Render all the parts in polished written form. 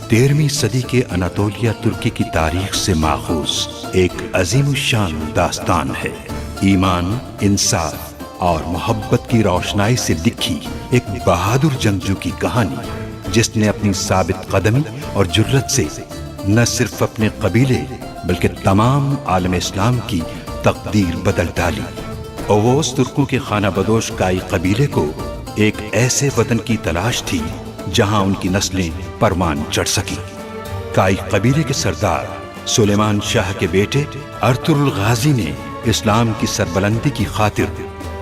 13वीं सदी के अनातोलिया तुर्की की तारीख से माखूज एक अजीमुशान दास्तान है। ईमान, इंसाफ और मोहब्बत की रोशनाई से लिखी एक बहादुर जंगजू की कहानी, जिसने अपनी साबित कदमी और जुर्रत से न सिर्फ अपने कबीले बल्कि तमाम आलम इस्लाम की तकदीर बदल डाली। ओवोस तुर्कों के खाना बदोश काई कबीले को एक ऐसे वतन की तलाश थी जहां उनकी नस्लें परवान चढ़ सकी। काई कबीले के सरदार सुलेमान शाह के बेटे अर्तुरुल गाजी ने इस्लाम की सरबलंदी की खातिर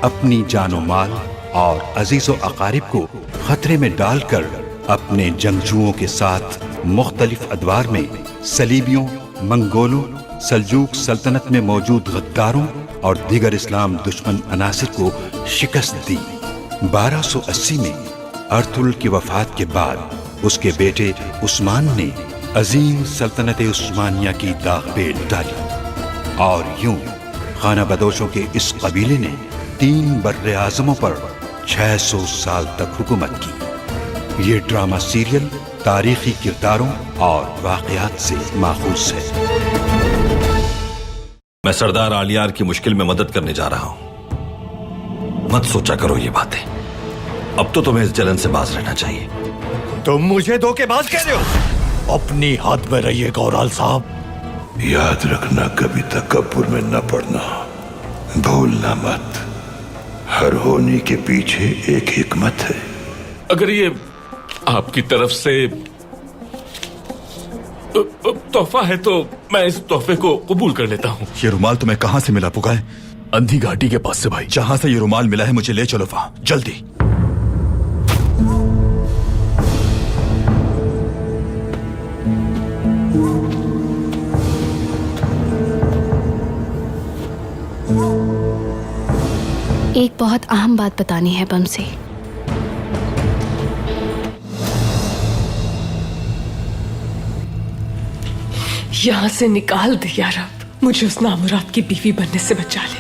अपनी जानो माल और अजीजो अकारिब को खतरे में डालकर अपने जंगजुओं के साथ मुख्तलिफ अदवार में सलीबियों, मंगोलों, सल्जूक सल्तनत में मौजूद गद्दारों और दीगर इस्लाम दुश्मन अनासिर को शिकस्त दी। 1280 में अर्तुरुल की वफात के बाद उसके बेटे उस्मान ने अजीम सल्तनत उस्मानिया की दागपेट डाली और यूं खाना बदोशों के इस कबीले ने 3 बर्रे आज़मों पर 600 साल तक हुकूमत की। ये ड्रामा सीरियल तारीखी किरदारों और वाक़यात से माखूज है। मैं सरदार आलियार की मुश्किल में मदद करने जा रहा हूं। मत सोचा करो ये बातें। अब तो तुम्हें इस जलन से बाज रहना चाहिए। तुम मुझे धोखेबाज कह रहे हो। अपनी हद में रहिए गौराल साहब। याद रखना, कभी तकब्बुर में न पड़ना, भूलना मत। हर होने के पीछे एक हिकमत है। अगर ये आपकी तरफ से तोहफा है तो मैं इस तोहफे को कबूल कर लेता हूँ। ये रुमाल तुम्हें कहाँ से मिला पुगाए? अंधी घाटी के पास से भाई। जहाँ से ये रुमाल मिला है मुझे ले चलो वहां जल्दी। एक बहुत अहम बात बतानी है बमसी। यहां से निकाल दे या रब, मुझे उस नामुराद की बीवी बनने से बचा ले।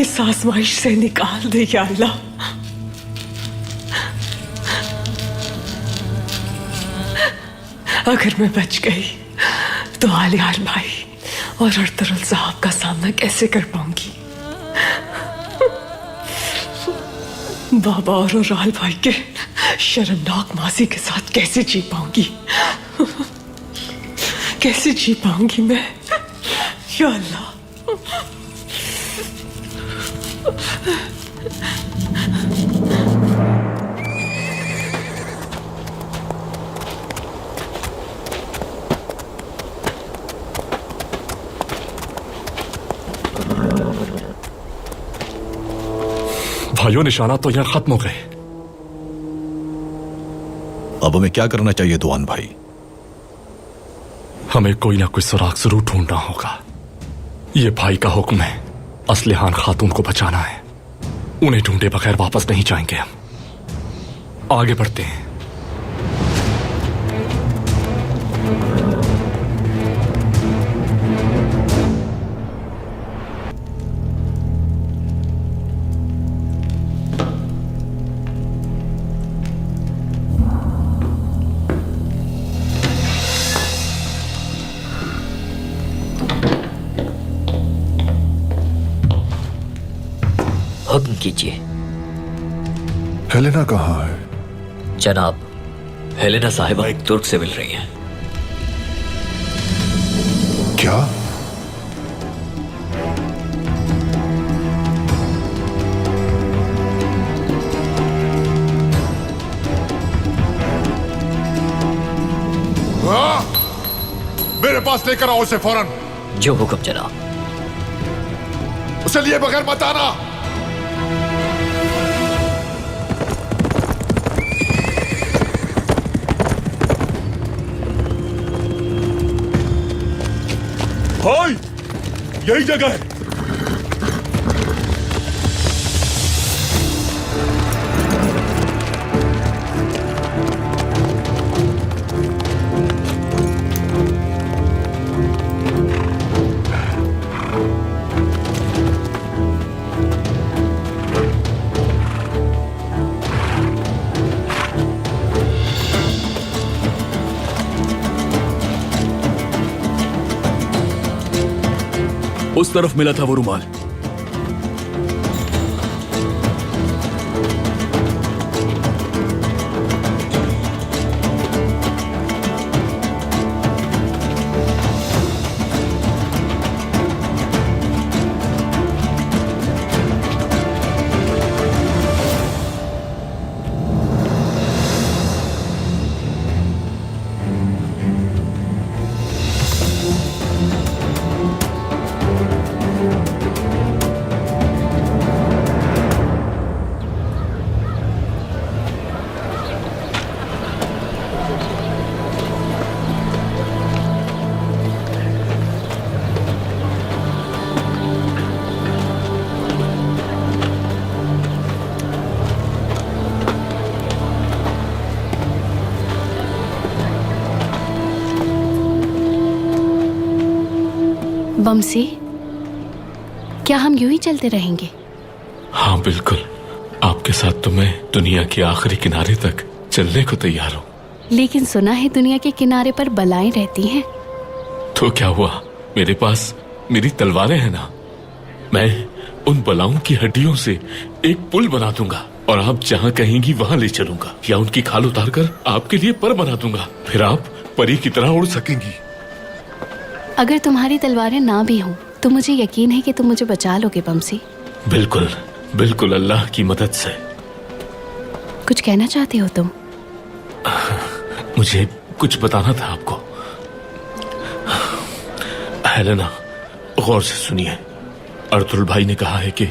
इस आजमाइश से निकाल दे या अल्लाह। अगर मैं बच गई तो आलियार भाई और अर्तुरुल साहब का सामना कैसे कर पाऊंगी? बाबा और राल भाई के शर्मनाक माजी के साथ कैसे जी पाऊंगी? कैसे जी पाऊंगी मैं या अल्लाह? भाइयों, निशाना तो यहां खत्म हो गए। अब हमें क्या करना चाहिए दुआन भाई? हमें कोई ना कोई सुराग जरूर ढूंढना होगा। ये भाई का हुक्म है, असलिहान खातून को बचाना है। उन्हें ढूंढे बगैर वापस नहीं जाएंगे हम। आगे बढ़ते हैं। हुक्म कीजिए। हेलेना कहाँ है? जनाब, हेलेना साहिबा एक तुर्क से मिल रही हैं। क्या? मेरे पास लेकर आओ उसे फौरन। जो हुक्म जनाब। उसे लिए बगैर मत आना। भाई, यही जगह है। उस तरफ मिला था वो रुमाल। बमसी, क्या हम यूं ही चलते रहेंगे? हाँ बिल्कुल, आपके साथ तो मैं दुनिया के आखिरी किनारे तक चलने को तैयार हूँ। लेकिन सुना है दुनिया के किनारे पर बलाएं रहती हैं। तो क्या हुआ, मेरे पास मेरी तलवारें हैं ना। मैं उन बलाओं की हड्डियों से एक पुल बना दूंगा और आप जहाँ कहेंगी वहाँ ले चलूंगा, या उनकी खाल उतार कर आपके लिए पर बना दूंगा। फिर आप परी की तरह उड़ सकेंगी। अगर तुम्हारी तलवारें ना भी हों तो मुझे यकीन है कि तुम मुझे बचा लोगे बमसी। बिल्कुल बिल्कुल, अल्लाह की मदद से। कुछ कहना चाहते हो तुम? मुझे कुछ बताना था आपको। हेलेना, गौर से सुनिए। अर्तुल भाई ने कहा है कि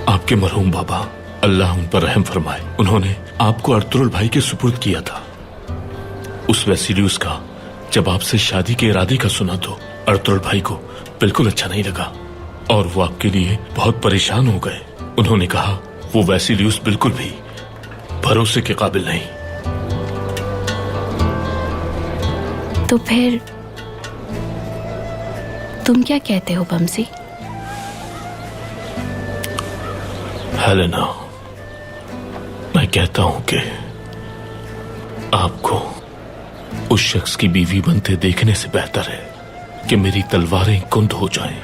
आपके मरहूम बाबा, अल्लाह उन पर रहम फरमाए, उन्होंने आपको अर्तुल भाई के सुपुर्द किया था। उस वेसिलियस का जब आपसे शादी के इरादे का सुना तो अर्तुल भाई को बिल्कुल अच्छा नहीं लगा और वो आपके लिए बहुत परेशान हो गए। उन्होंने कहा वो वेसिलियस बिल्कुल भी भरोसे के काबिल नहीं। तो फिर तुम क्या कहते हो बमसी? हेलेना, मैं कहता हूं कि आपको उस शख्स की बीवी बनते देखने से बेहतर है कि मेरी तलवारें कुंद हो जाएं,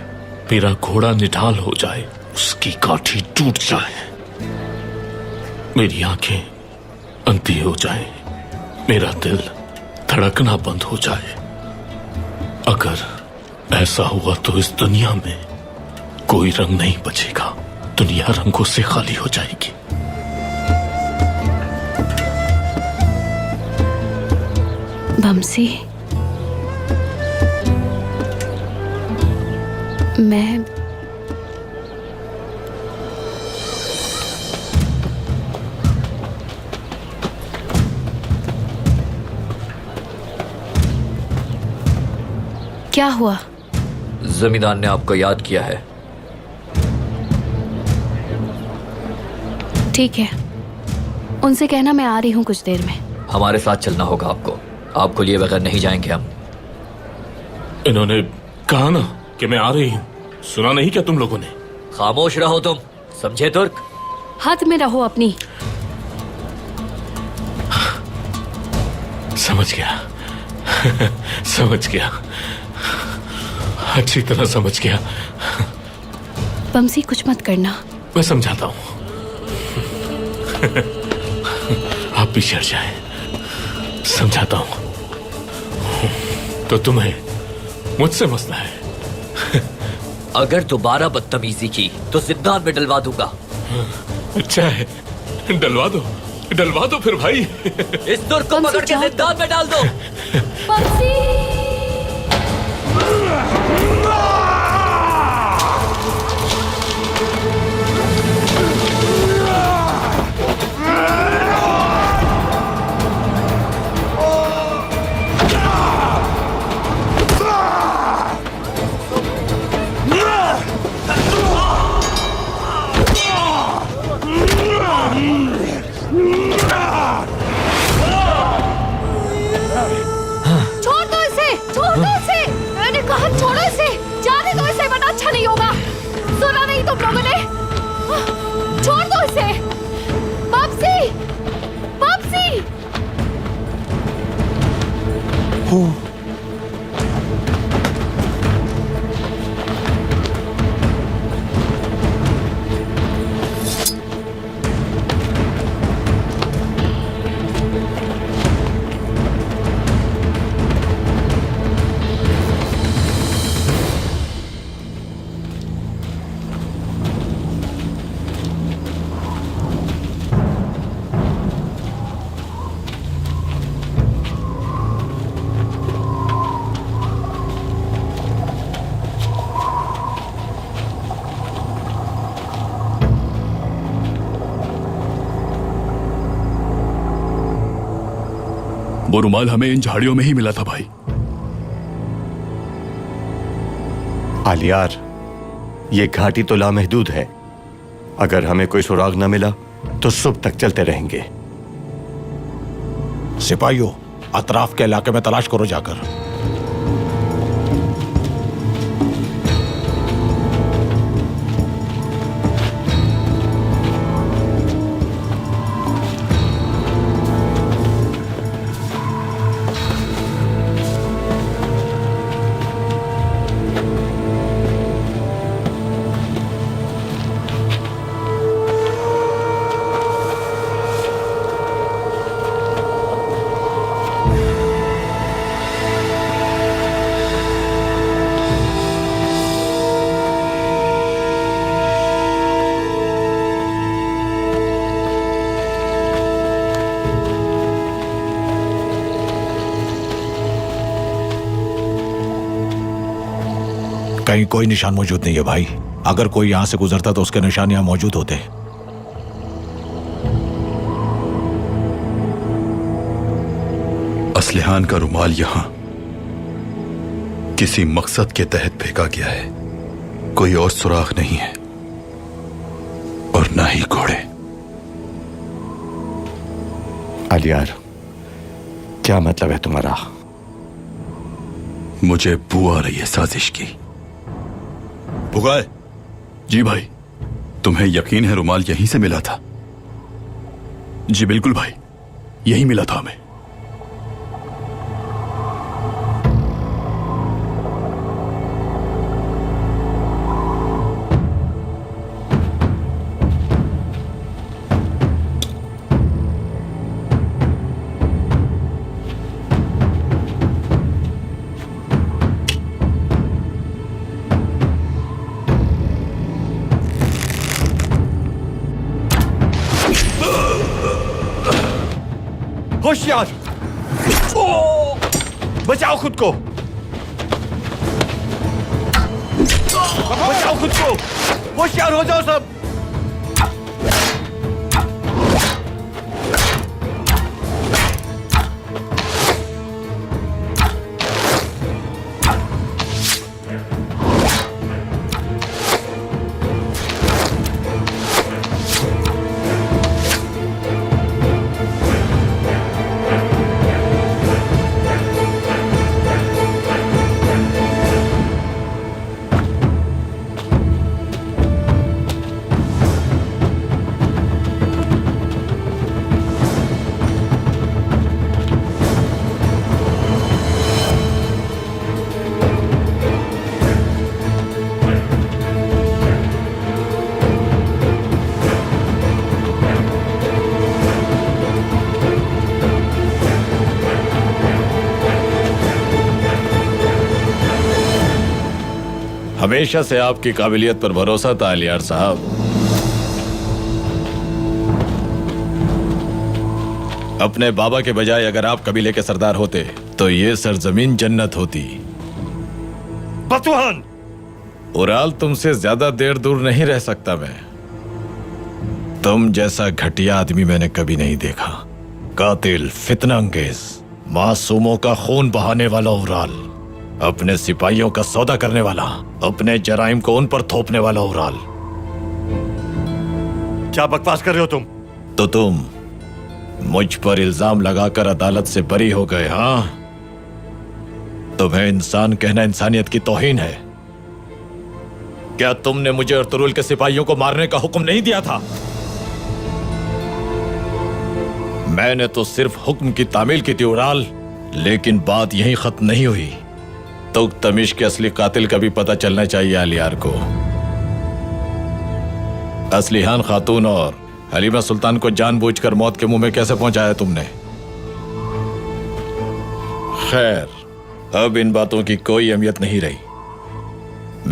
मेरा घोड़ा निढाल हो जाए, उसकी काठी टूट जाए, मेरी आंखें अंधी हो जाएं, मेरा दिल धड़कना बंद हो जाए। अगर ऐसा हुआ तो इस दुनिया में कोई रंग नहीं बचेगा, दुनिया रंगों से खाली हो जाएगी। बमसी, मैं क्या हुआ? जमींदार ने आपको याद किया है। ठीक है, उनसे कहना मैं आ रही हूँ कुछ देर में। हमारे साथ चलना होगा आपको लिए बगैर नहीं जाएंगे हम। इन्होंने कहा ना कि मैं आ रही हूँ, सुना नहीं क्या तुम लोगों ने? खामोश रहो तुम, समझे तुर्क? हद में रहो अपनी। समझ गया समझ गया, अच्छी तरह समझ गया। बमसी, कुछ मत करना। मैं समझाता हूँ आप भी चढ़ जाए, समझाता हूँ। तो तुम्हें मुझसे मसला है? अगर दोबारा बदतमीजी की तो जिंदान में डलवा दूंगा। अच्छा है, डलवा दो फिर भाई। इस तुर्क को पकड़ के जिंदान में डाल दो। छोड़ो इसे, जाने दो इसे, वरना अच्छा नहीं होगा। सुना नहीं तुम लोगों ने? छोड़ दो इसे। वापसी, वापसी। वो रुमाल हमें इन झाड़ियों में ही मिला था भाई। आलियार, ये घाटी तो लामहदूद है। अगर हमें कोई सुराग न मिला तो सुबह तक चलते रहेंगे। सिपाहियों, अतराफ के इलाके में तलाश करो जाकर। कहीं कोई निशान मौजूद नहीं है भाई। अगर कोई यहां से गुजरता तो उसके निशान यहां मौजूद होते। असलिहान का रुमाल यहां किसी मकसद के तहत फेंका गया है। कोई और सुराग नहीं है और ना ही घोड़े। आलियार, क्या मतलब है तुम्हारा? मुझे बू आ रही है साजिश की। बुगाए। जी भाई। तुम्हें यकीन है रुमाल यहीं से मिला था? जी बिल्कुल भाई, यहीं मिला था हमें। होशियार, बचाओ खुद को, बचाओ खुद को, होशियार हो जाओ सब। हमेशा से आपकी काबिलियत पर भरोसा था आलियार साहब। अपने बाबा के बजाय अगर आप कबीले के सरदार होते तो ये सरजमीन जन्नत होती। बतवान! उराल तुमसे ज्यादा देर दूर नहीं रह सकता मैं। तुम जैसा घटिया आदमी मैंने कभी नहीं देखा। कातिल, फितना अंगेज, मासूमों का खून बहाने वाला उराल, अपने सिपाहियों का सौदा करने वाला, अपने जराइम को उन पर थोपने वाला उराल। क्या बकवास कर रहे हो तुम? तो तुम मुझ पर इल्जाम लगाकर अदालत से बरी हो गए, हाँ? तुम्हें इंसान कहना इंसानियत की तौहीन है। क्या तुमने मुझे अर्तुरुल के सिपाहियों को मारने का हुक्म नहीं दिया था? मैंने तो सिर्फ हुक्म की तामील की थी उराल, लेकिन बात यहीं खत्म नहीं हुई। तो तमिश के असली कातिल का भी पता चलना चाहिए आलियार को। असलिहान खातून और हलीमा सुल्तान को जानबूझकर मौत के मुंह में कैसे पहुंचाया तुमने? खैर, अब इन बातों की कोई अहमियत नहीं रही।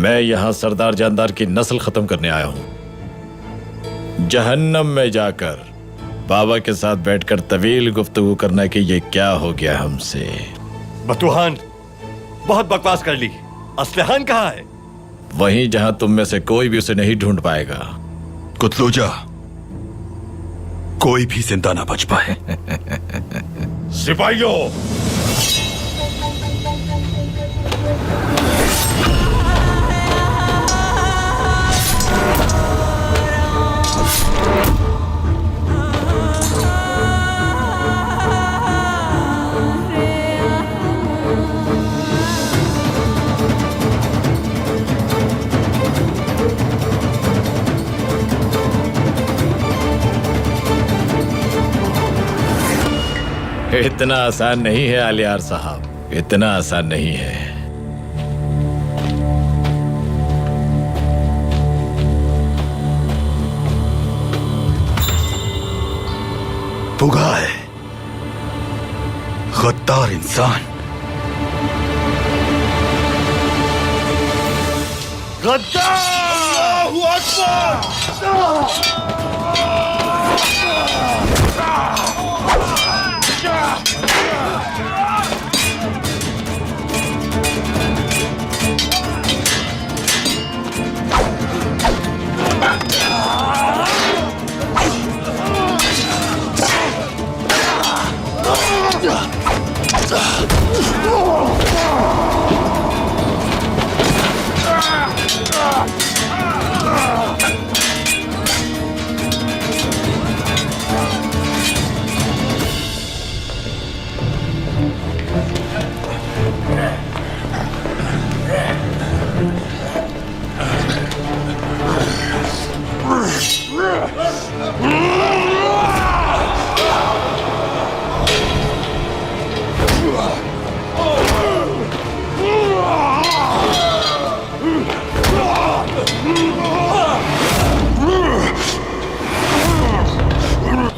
मैं यहां सरदार जानदार की नस्ल खत्म करने आया हूं। जहन्नम में जाकर बाबा के साथ बैठकर तवील गुफ्तगू करना कि ये क्या हो गया हमसे। बतूहान, बहुत बकवास कर ली। असलहान कहाँ है? वहीं जहां तुम में से कोई भी उसे नहीं ढूंढ पाएगा। कुतलूजा, कोई भी जिंदा ना बच पाए। सिपाहियों, इतना आसान नहीं है आलियार साहब, इतना आसान नहीं है। पुगाए, गद्दार इंसान।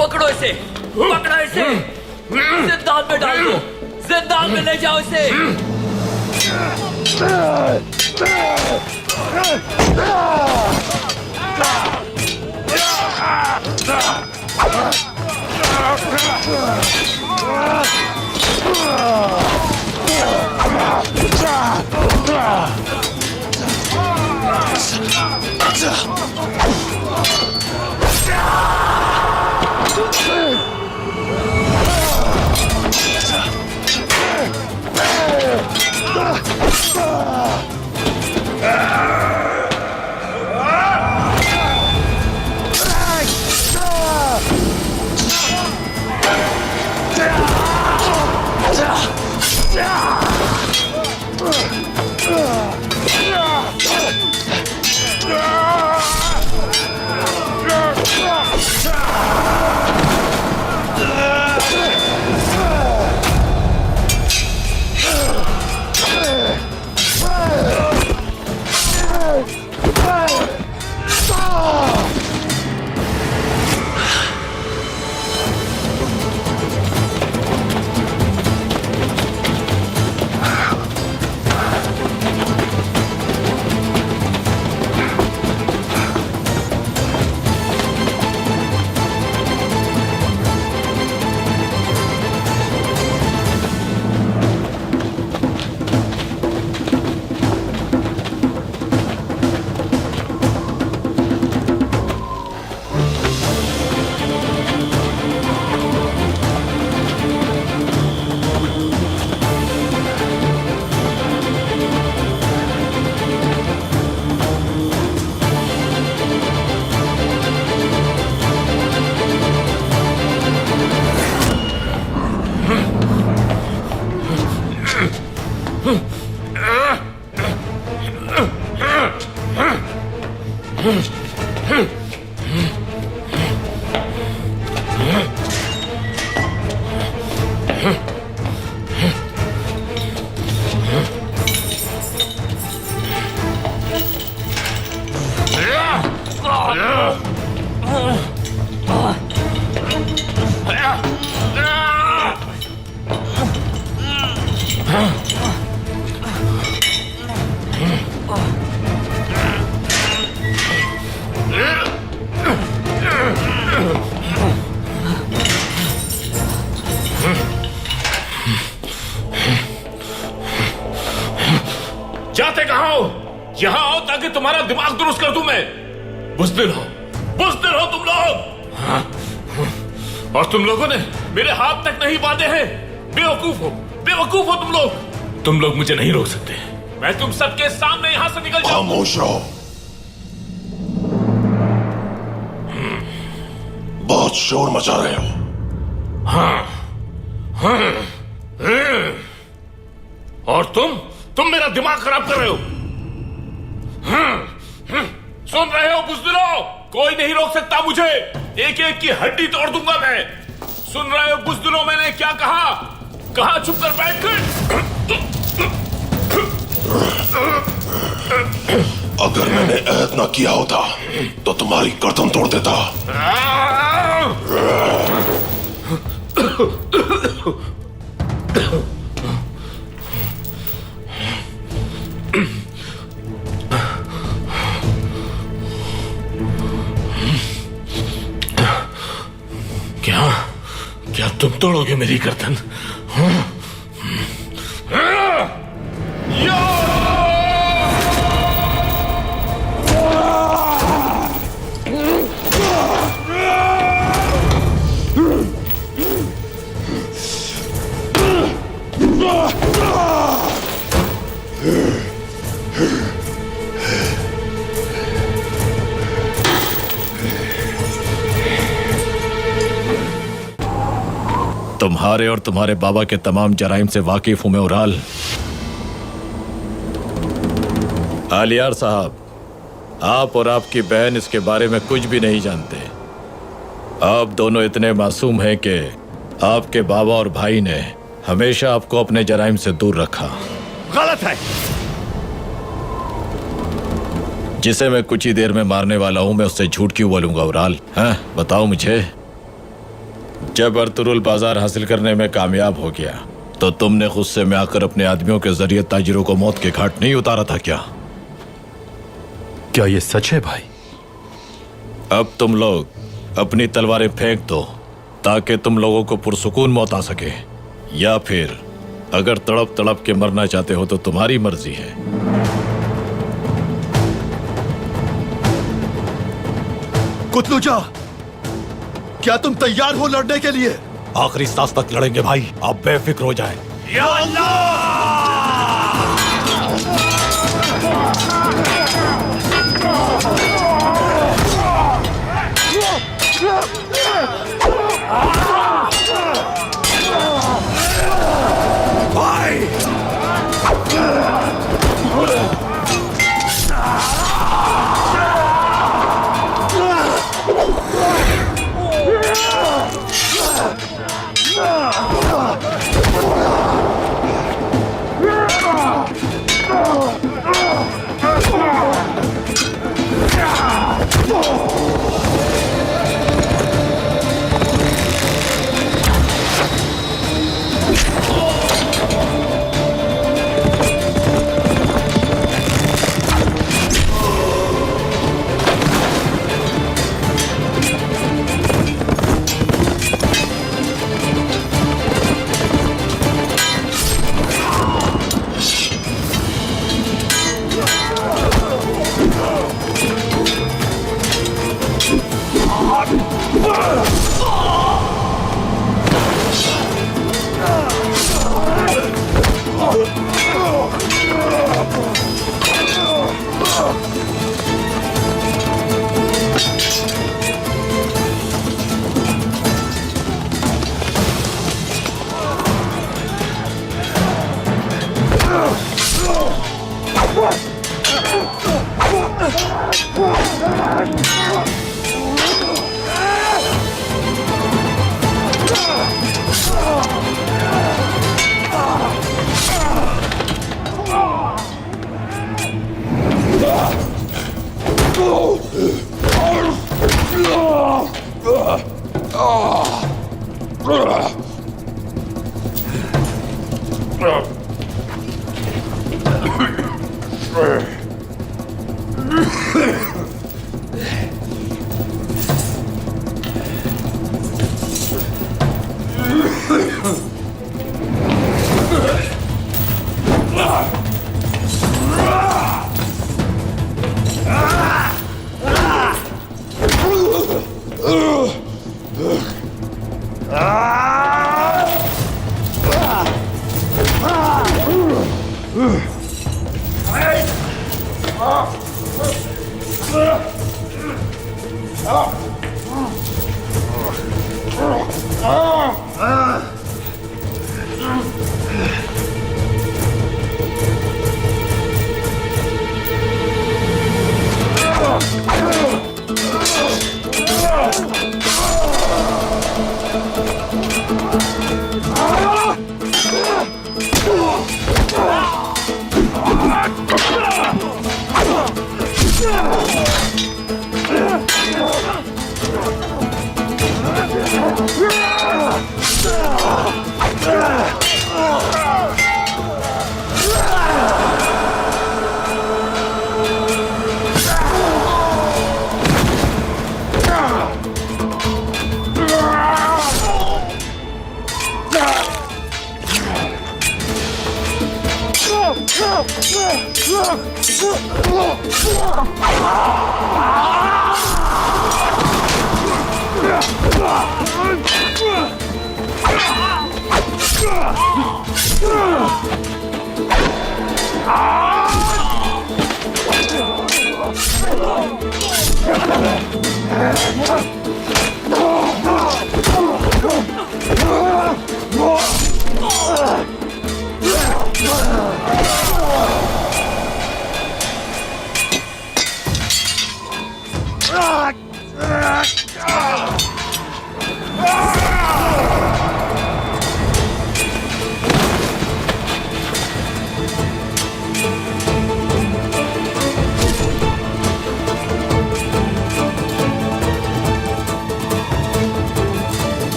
पकड़ो इसे, पकड़ो इसे, जिंदान में डाल दो, जिंदान में ले जाओ इसे। यहाँ आओ ताकि तुम्हारा दिमाग दुरुस्त कर दूं मैं। बुज़दिल हो तुम लोग। हाँ। और तुम लोगों ने मेरे हाथ तक नहीं बांधे हैं। बेवकूफ हो तुम लोग मुझे नहीं रोक सकते। मैं तुम सबके सामने यहां से निकल जाऊं। खामोश रहो। बहुत शोर मचा रहे हो। और तुम मेरा दिमाग खराब कर रहे हो। सुन रहे हो बुज़दिलों? कोई नहीं रोक सकता मुझे। एक एक की हड्डी तोड़ दूंगा मैं। सुन रहे हो बुज़दिलों? मैंने क्या कहा? कहा चुप कर बैठ कर। अगर मैंने ऐद ना किया होता तो तुम्हारी गर्दन तोड़ देता। क्या तुम तोड़ोगे मेरी गर्दन? तुम्हारे और तुम्हारे बाबा के तमाम जराइम से वाकिफ हूं मैं उराल। आलियार साहब, आप और आपकी बहन इसके बारे में कुछ भी नहीं जानते। आप दोनों इतने मासूम हैं कि आपके बाबा और भाई ने हमेशा आपको अपने जराइम से दूर रखा। गलत है। जिसे मैं कुछ ही देर में मारने वाला हूं, मैं उससे झूठ क्यों बोलूंगा उराल? हाँ, बताओ मुझे। जब अर्तुरुल बाजार हासिल करने में कामयाब हो गया तो तुमने गुस्से में आकर अपने आदमियों के जरिए ताजिरों को मौत के घाट नहीं उतारा था क्या? क्या ये सच है भाई? अब तुम लोग अपनी तलवारें फेंक दो ताकि तुम लोगों को पुरसुकून मौत आ सके, या फिर अगर तड़प तड़प के मरना चाहते हो तो तुम्हारी मर्जी है। कुतलुजा, क्या तुम तैयार हो लड़ने के लिए? आखिरी सांस तक लड़ेंगे भाई, आप बेफिक्र हो जाएं। या अल्लाह!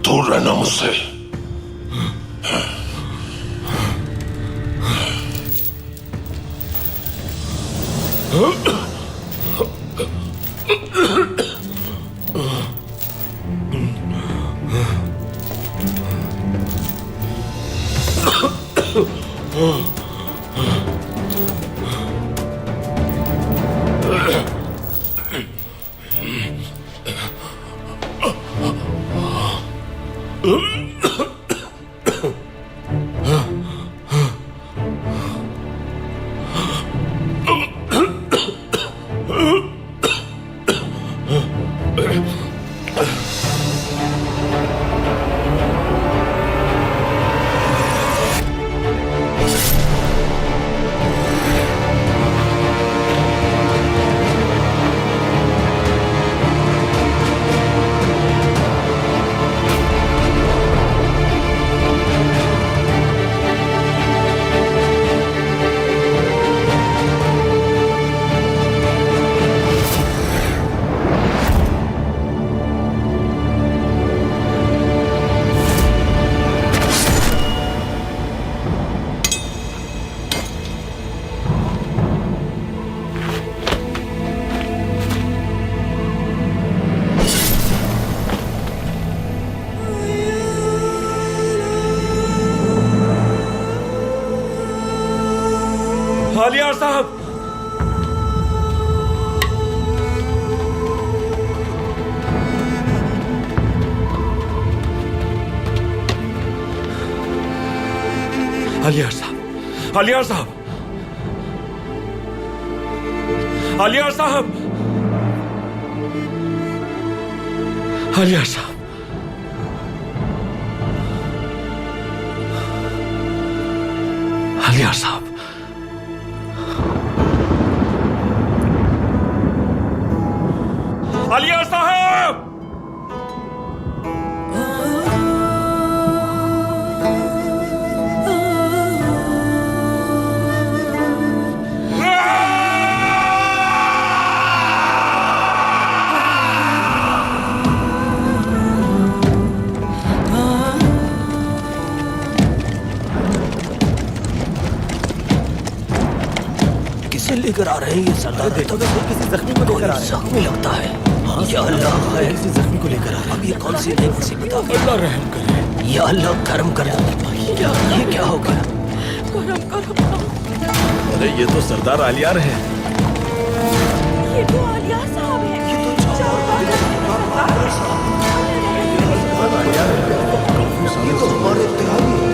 दूर रहना मुझसे। आलियार साहब, आलियार साहब, आलियार साहब, आलियार साहब, आलियार साहब, आलियार साहब, आलियार साहब, किसे लेकर आ रहे हैं ये सरदार? देखो तो किसी जख्मी को लेकर आ रहे हैं। जख्मी लगता है। या अल्लाह, किसी जख्मी को लेकर आ रहे हैं। अब ये कौन सी नई मुसीबत आ गई? अल्लाह रहम करे। या अल्लाह करम कर दो। ये क्या हो गया? करम करो। अरे ये तो सरदार आलियार है। ये तो आलियार साहब है। ये तो हमारे इत्तेहादी हैं।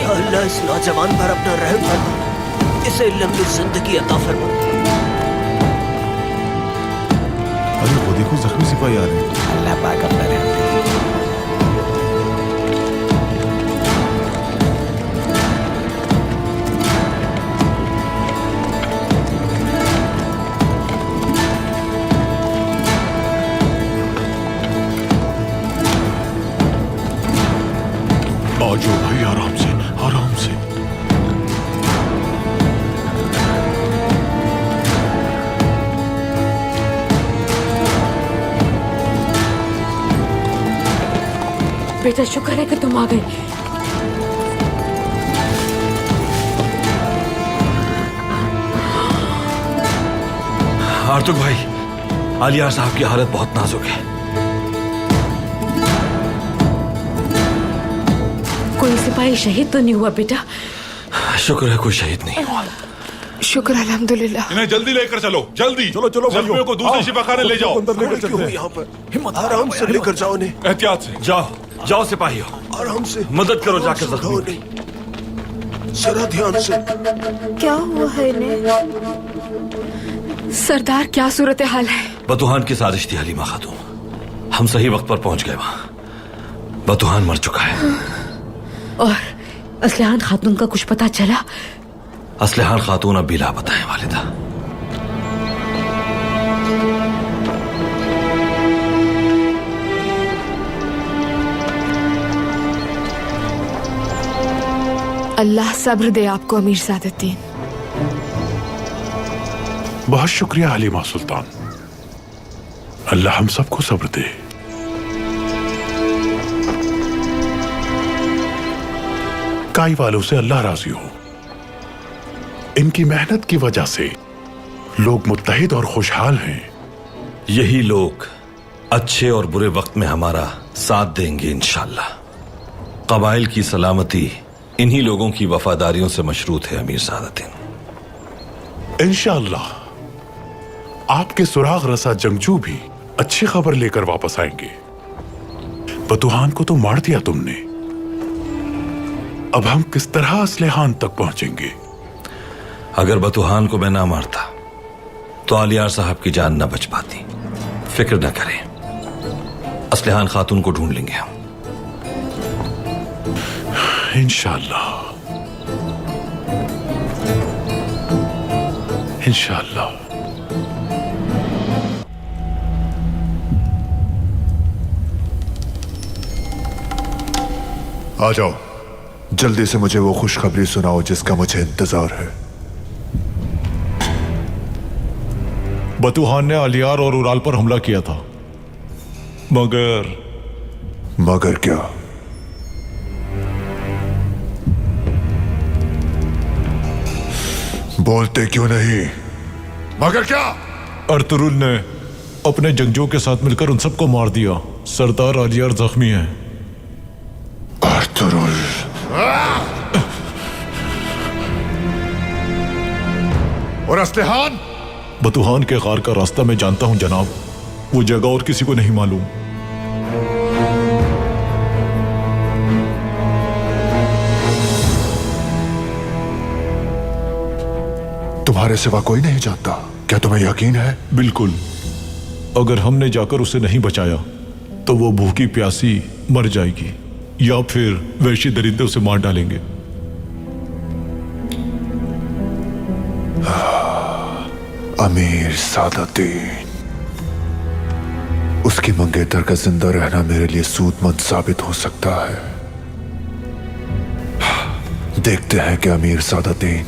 अल्लाह इस नौजवान पर अपना रहम फरमा, इसे लंबी जिंदगी अता फरमा। अरे वो देखो जख्मी सिपाही आ रहे हैं। अल्लाह पाक अपना रहम करे। बेटा, शुक्र है कि तुम आ गए। आर्तुक भाई, आलिया साहब की हालत बहुत नाजुक है। कोई सिपाही शहीद तो नहीं हुआ बेटा? शुक्र है कोई शहीद नहीं हुआ। शुक्र अल्हम्दुलिल्लाह। इन्हें जल्दी लेकर चलो, जल्दी। चलो चलो जख्मियों को दूसरे शिफाखाने ले जाओ। अंदर लेकर चलते हैं। यहाँ पर हिम्मत, आराम से लेकर जाओ इन्हें। एहतियात से जाओ जाओ सिपाहियों, आराम से मदद करो जाकर उठाओ जख्मी। इन्हें। जरा ध्यान से। क्या हुआ है इन्हें? सरदार, क्या सूरत हाल है? बतूहान की साजिश थी हलीमा खातून। हम सही वक्त पर पहुंच गए वहां। बतूहान मर चुका है। और असलहान खातून का कुछ पता चला? असलहान खातून अब भी लापता है वालिदा। अल्लाह सब्र दे आपको अमीर सादुद्दीन। बहुत शुक्रिया हलीमा सुल्तान, अल्लाह हम सबको सब्र दे। काई वालों से अल्लाह राजी हो। इनकी मेहनत की वजह से लोग मुत्तहिद और खुशहाल हैं। यही लोग अच्छे और बुरे वक्त में हमारा साथ देंगे इंशाअल्लाह। कबाइल की सलामती इन्हीं लोगों की वफादारियों से मशरूत है अमीर सादुद्दीन। इंशाअल्लाह आपके सुराग रसा जंगजू भी अच्छी खबर लेकर वापस आएंगे। बतूहान को तो मार दिया तुमने, अब हम किस तरह असलहान तक पहुंचेंगे? अगर बतूहान को मैं ना मारता तो आलियार साहब की जान न बच पाती। फिक्र न करें, असलहान खातून को ढूंढ लेंगे हम इंशाअल्लाह। इंशाअल्लाह। आ जाओ, जल्दी से मुझे वो खुशखबरी सुनाओ जिसका मुझे इंतजार है। बतूहान ने आलियार और उराल पर हमला किया था, मगर क्या? बोलते क्यों नहीं? मगर क्या? अर्तुरुल ने अपने जंगजों के साथ मिलकर उन सबको मार दिया। सरदार आलियार जख्मी है। अर्तुरुल, और असलहान? बतूहान के गार का रास्ता मैं जानता हूं जनाब, वो जगह और किसी को नहीं मालूम। तुम्हारे सिवा कोई नहीं जानता? क्या तुम्हें यकीन है? बिल्कुल। अगर हमने जाकर उसे नहीं बचाया तो वो भूखी प्यासी मर जाएगी, या फिर वैशी दरिंदे उसे मार डालेंगे। अमीर सादुद्दीन, उसकी मंगेतर का जिंदा रहना मेरे लिए सूदमंद साबित हो सकता है। देखते हैं कि अमीर सादुद्दीन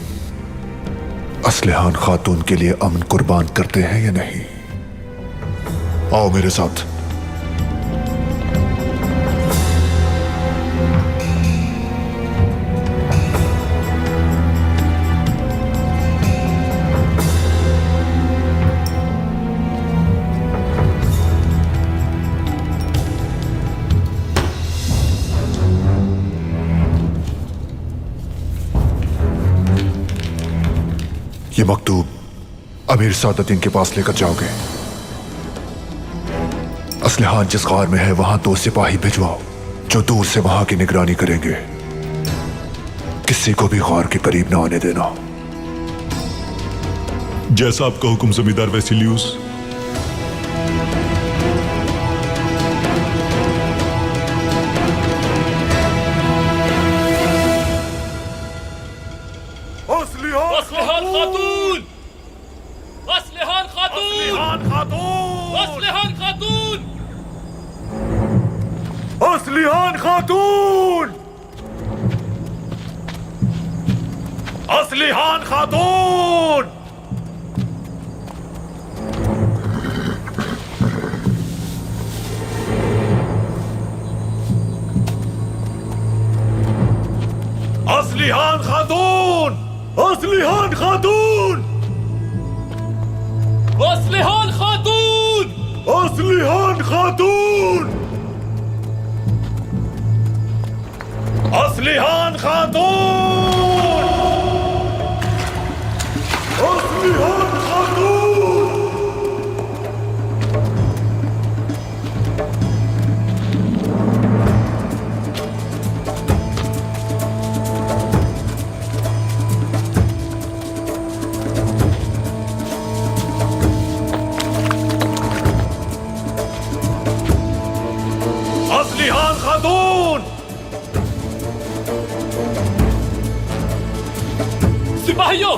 असलहान खातून के लिए अमन कुर्बान करते हैं या नहीं। आओ मेरे साथ। ये मकतूब अमीर सादुद्दीन के पास लेकर जाओगे। असलहान जिस गार में है वहां 2 सिपाही भिजवाओ जो दूर से वहां की निगरानी करेंगे। किसी को भी गार के करीब न आने देना। जैसा आपका हुक्म जमींदार वेसिलियस। असलहान खातून! असलहान खातून! असलहान खातून! असलहान खातून! असलहान खातून! असलिहान खातून, असलिहान खातून, असलिहान खातून, असलिहान खातून, असलिहान खातून, असलिहान खातून। असलिहान खातून, सिपाहियों,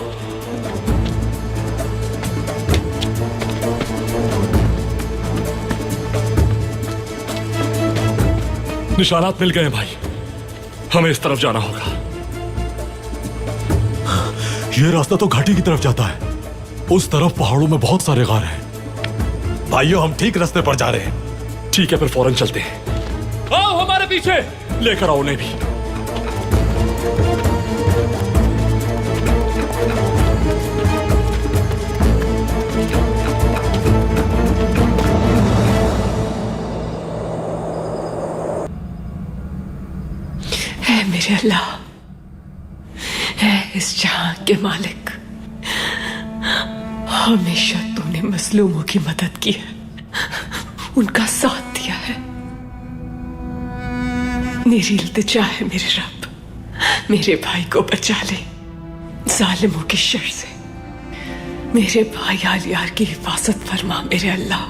निशानात मिल गए भाई, हमें इस तरफ जाना होगा। ये रास्ता तो घाटी की तरफ जाता है। उस तरफ पहाड़ों में बहुत सारे गार हैं। भाइयों, हम ठीक रास्ते पर जा रहे हैं। ठीक है, फिर फौरन चलते हैं। आओ हमारे पीछे, लेकर आओ उन्हें भी। है मेरे अल्लाह, है इस जहां के मालिक, हमेशा तूने मजलूमों की मदद की है, उनका साथ दिया है। मेरी इल्तिजा है मेरे रब, मेरे भाई को बचा ले जालिमों की शर से। मेरे भाई आलियार की हिफाजत फरमा मेरे अल्लाह।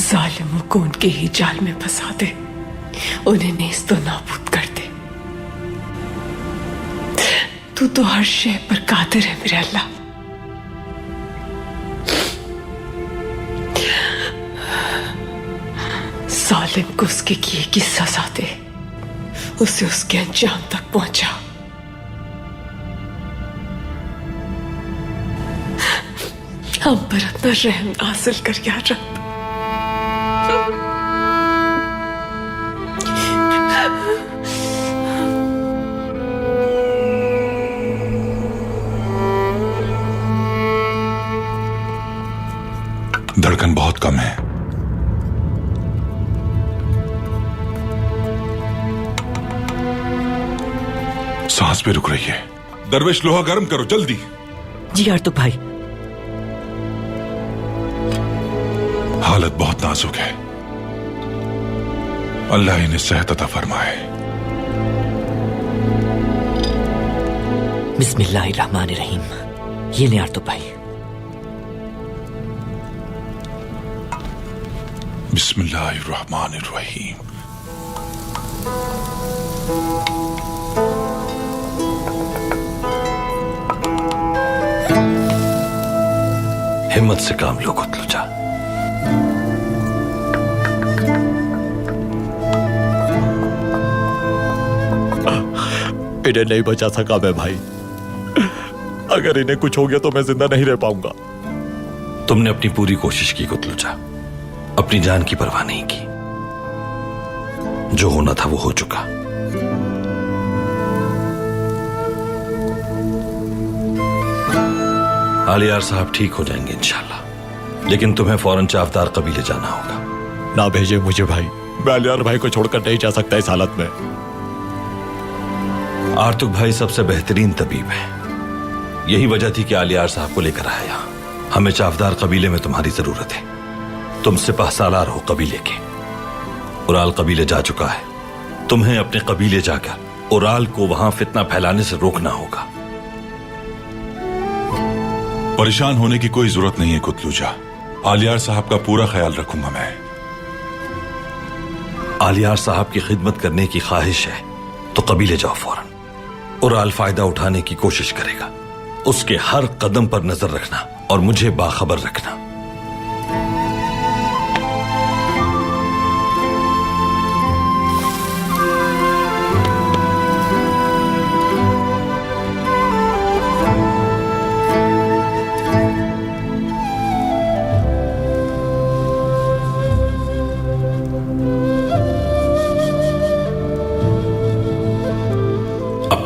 जालिमों को उनके ही जाल में फंसा दे, उन्हें नेस्तो नाबूद कर दे। तू तो हर शय पर कादिर है मेरे अल्लाह। जालिम को उसके किए की सजा दे, उसे उसके अंजाम तक पहुंचा। हम पर अपना रहम हासिल कर या रब। धड़कन बहुत कम है। सांस भी रुक रही है। दरवेश, लोहा गर्म करो जल्दी। जी आर्तुक भाई। हालत बहुत नाजुक है, अल्लाह इन्हें सेहत अता फरमाए। बिस्मिल्लाहिर्रहमानिर्रहीम। ये ले आर्तुक भाई। बिस्मिल्लाहिर्रहमानिर्रहीम। हिम्मत से काम लो कुतलुचा। इन्हें नहीं बचा सका मैं भाई। अगर इन्हें कुछ हो गया तो मैं जिंदा नहीं रह पाऊंगा। तुमने अपनी पूरी कोशिश की कुतलुचा, अपनी जान की परवाह नहीं की। जो होना था वो हो चुका। आलियार साहब ठीक हो जाएंगे इंशाल्लाह, लेकिन तुम्हें फौरन चावदार कबीले जाना होगा। ना भेजे मुझे भाई, मैं आलियार भाई को छोड़कर नहीं जा सकता इस हालत में। आर्तुक भाई सबसे बेहतरीन तबीब है, यही वजह थी कि आलियार साहब को लेकर आया यहाँ। हमें चावदार कबीले में तुम्हारी जरूरत है। तुम सिपाह सालार हो कबीले के। उराल कबीले जा चुका है, तुम्हें अपने कबीले जाकर उराल को वहां फितना फैलाने से रोकना होगा। परेशान होने की कोई जरूरत नहीं है कुतलुजा, आलियार साहब का पूरा ख्याल रखूंगा मैं। आलियार साहब की खिदमत करने की ख्वाहिश है तो कबीले जाओ फौरन। उराल फायदा उठाने की कोशिश करेगा, उसके हर कदम पर नजर रखना और मुझे बाखबर रखना।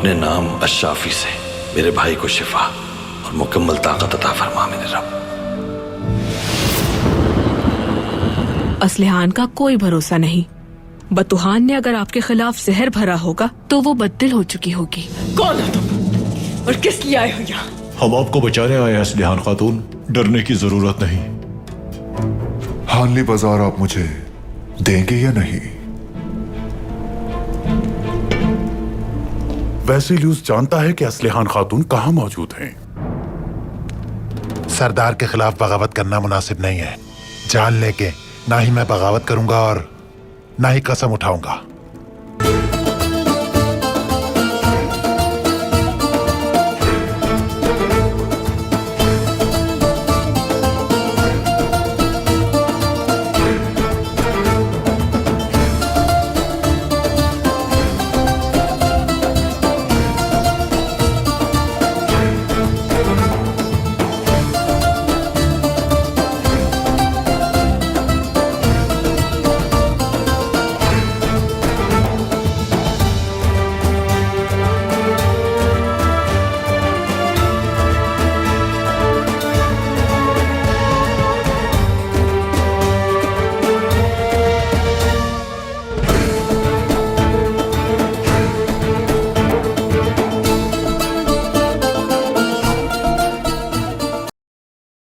अपने नाम अशाफी से मेरे भाई को शिफा और मुकम्मल ताकत अता फरमा मेरे रब। असलिहान का कोई भरोसा नहीं। बतुहान ने अगर आपके खिलाफ जहर भरा होगा तो वो बददिल हो चुकी होगी। कौन हो तुम और किस लिए आए हो यहाँ? हम आपको बचाने आए हैं असलिहान खातून, डरने की जरूरत नहीं। हानली बाजार आप मुझे देंगे या नहीं? वैसिलियुस जानता है कि असलिहान खातून कहां मौजूद हैं। सरदार के खिलाफ बगावत करना मुनासिब नहीं है। जान लेके ना ही मैं बगावत करूंगा और ना ही कसम उठाऊंगा।